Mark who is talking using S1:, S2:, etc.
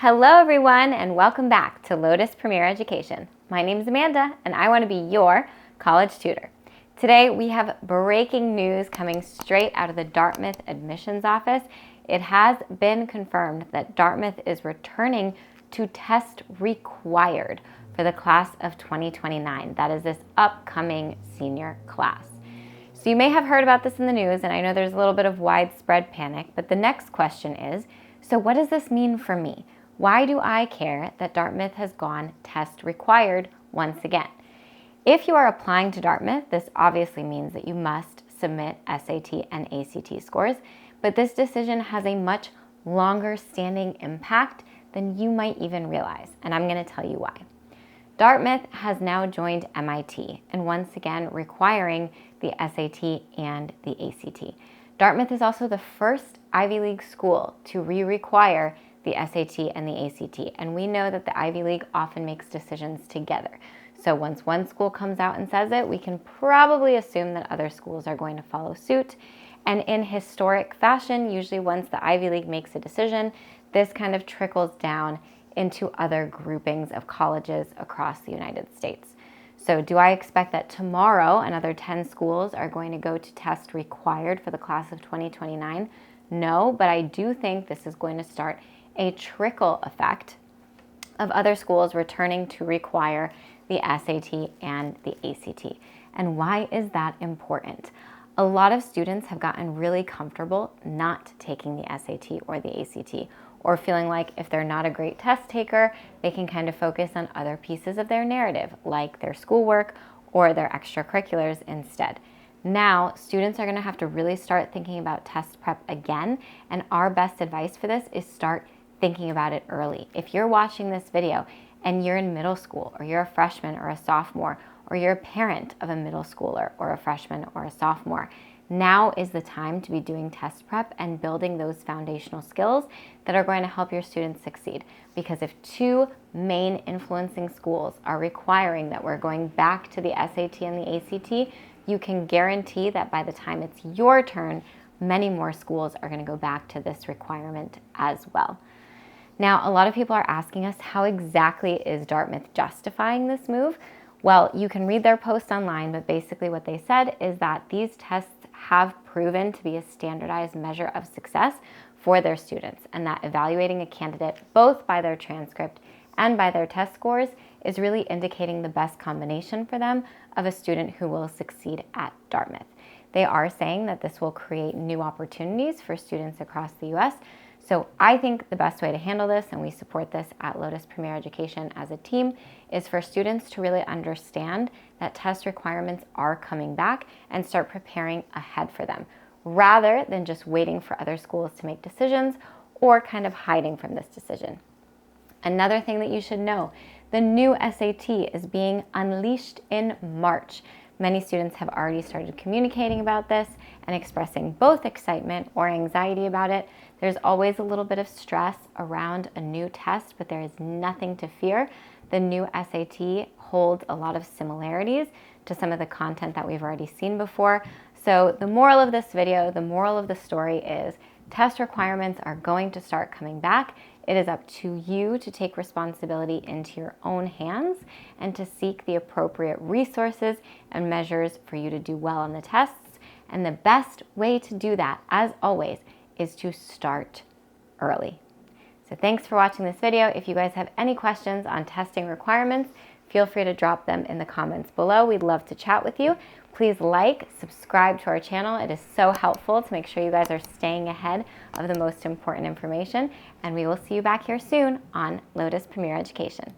S1: Hello everyone and welcome back to Lotus Premier Education. My name is Amanda and I want to be your college tutor. Today we have breaking news coming straight out of the Dartmouth admissions office. It has been confirmed that Dartmouth is returning to test required for the class of 2029. That is this upcoming senior class. So you may have heard about this in the news, and I know there's a little bit of widespread panic, but the next question is, so what does this mean for me? Why do I care that Dartmouth has gone test required once again? If you are applying to Dartmouth, this obviously means that you must submit SAT and ACT scores, but this decision has a much longer standing impact than you might even realize, and I'm going to tell you why. Dartmouth has now joined MIT and once again requiring the SAT and the ACT. Dartmouth is also the first Ivy League school to re-require the SAT and the ACT, and we know that the Ivy League often makes decisions together. So once one school comes out and says it, we can probably assume that other schools are going to follow suit. And in historic fashion, usually once the Ivy League makes a decision, this kind of trickles down into other groupings of colleges across the United States. So do I expect that tomorrow another 10 schools are going to go to test required for the class of 2029? No, but I do think this is going to start a trickle effect of other schools returning to require the SAT and the ACT. And why is that important? A lot of students have gotten really comfortable not taking the SAT or the ACT, or feeling like if they're not a great test taker, they can kind of focus on other pieces of their narrative, like their schoolwork or their extracurriculars instead. Now, students are going to have to really start thinking about test prep again, and our best advice for this is start thinking about it early. If you're watching this video and you're in middle school, or you're a freshman or a sophomore, or you're a parent of a middle schooler or a freshman or a sophomore, now is the time to be doing test prep and building those foundational skills that are going to help your students succeed. Because if two main influencing schools are requiring that we're going back to the SAT and the ACT, you can guarantee that by the time it's your turn, many more schools are going to go back to this requirement as well. Now, a lot of people are asking us, how exactly is Dartmouth justifying this move? Well, you can read their post online, but basically what they said is that these tests have proven to be a standardized measure of success for their students, and that evaluating a candidate both by their transcript and by their test scores is really indicating the best combination for them of a student who will succeed at Dartmouth. They are saying that this will create new opportunities for students across the US. So I think the best way to handle this, and we support this at Lotus Premier Education as a team, is for students to really understand that test requirements are coming back and start preparing ahead for them, rather than just waiting for other schools to make decisions or kind of hiding from this decision. Another thing that you should know, the new SAT is being unleashed in March. Many students have already started communicating about this and expressing both excitement or anxiety about it. There's always a little bit of stress around a new test, but there is nothing to fear. The new SAT holds a lot of similarities to some of the content that we've already seen before. So the moral of this video, the moral of the story is test requirements are going to start coming back. It is up to you to take responsibility into your own hands and to seek the appropriate resources and measures for you to do well on the tests. And the best way to do that, as always, is to start early. So thanks for watching this video. If you guys have any questions on testing requirements, feel free to drop them in the comments below. We'd love to chat with you. Please like, subscribe to our channel. It is so helpful to make sure you guys are staying ahead of the most important information. And we will see you back here soon on Lotus Premier Education.